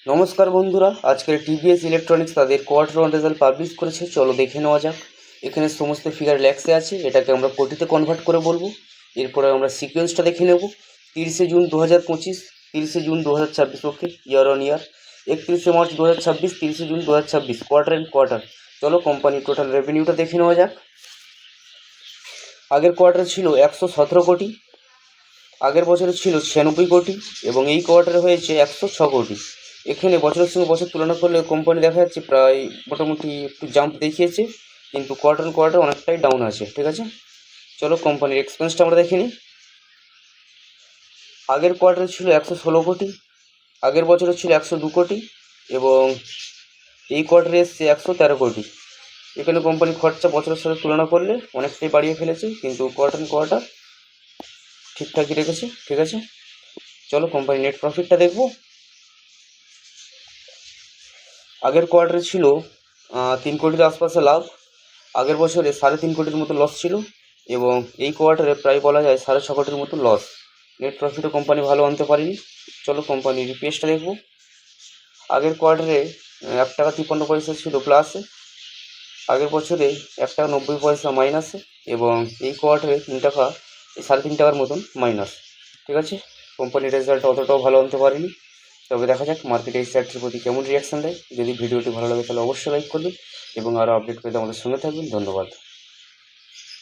নমস্কার বন্ধুরা, আজকের টিভিএস ইলেকট্রনিক্স তাদের কোয়ার্টার ওয়ান রেজাল্ট পাবলিশ করেছে। চলো দেখে নেওয়া যাক। এখানে সমস্ত ফিগার ল্যাক্সে আছে, এটাকে আমরা কোটিতে কনভার্ট করে বলবো। এরপরে আমরা সিকোয়েন্সটা দেখে নেব। 30শে জুন 2025, 30শে June 2026, okay, year on year. 31শে মার্চ 2026, 30শে জুন 2026, কোয়ার্টার অ্যান্ড কোয়ার্টার। চলো কোম্পানির টোটাল রেভিনিউটা দেখে নেওয়া যাক। আগের কোয়ার্টারে ছিল 117 কোটি, আগের বছরে ছিল 96 কোটি এবং এই কোয়ার্টারে হয়েছে 106 কোটি। এখানে বছরের সঙ্গে বছর তুলনা করলে কোম্পানি দেখা যাচ্ছে প্রায় মোটামুটি একটু জাম্প দেখিয়েছে, কিন্তু কোয়ার্টার অন কোয়ার্টার অনেকটাই ডাউন আছে। ঠিক আছে, চলো কোম্পানির এক্সপেন্সটা আমরা দেখে নিই। আগের কোয়ার্টারে ছিল 116 কোটি, আগের বছরে ছিল 102 কোটি এবং এই কোয়ার্টারে এসছে 113 কোটি। এখানে কোম্পানি খরচা বছরের সাথে তুলনা করলে অনেকটাই বাড়িয়ে ফেলেছে, কিন্তু কোয়ার্টার অন কোয়ার্টার ঠিকঠাকই রেখেছে। ঠিক আছে, চলো কোম্পানির নেট প্রফিটটা দেখবো। আগের কোয়ার্টারে ছিল 3 কোটির আশপাশে লাভ, আগের বছরে 3.5 কোটির মতো লস ছিল এবং এই কোয়ার্টারে প্রায় বলা যায় 6.5 কোটির মতো লস। নেট প্রফিটও কোম্পানি ভালো আনতে পারেনি। চলো কোম্পানির ইপিএসটা দেখবো। আগের কোয়ার্টারে 1 টাকা 53 পয়সা ছিল প্লাসে, আগের বছরে 1 টাকা 90 পয়সা মাইনাসে এবং এই কোয়ার্টারে 3 টাকার মতন মাইনাস। ঠিক আছে, কোম্পানির রেজাল্ট অতটাও ভালো আনতে পারেনি। তবে দেখা যাক মার্কেটে এই শেয়ারটির প্রতি কেমন রিয়াকশান দেয়। যদি ভিডিওটি ভালো লাগে তাহলে অবশ্যই লাইক করবেন এবং আরও আপডেট পেতে আমাদের সঙ্গে থাকবেন। ধন্যবাদ।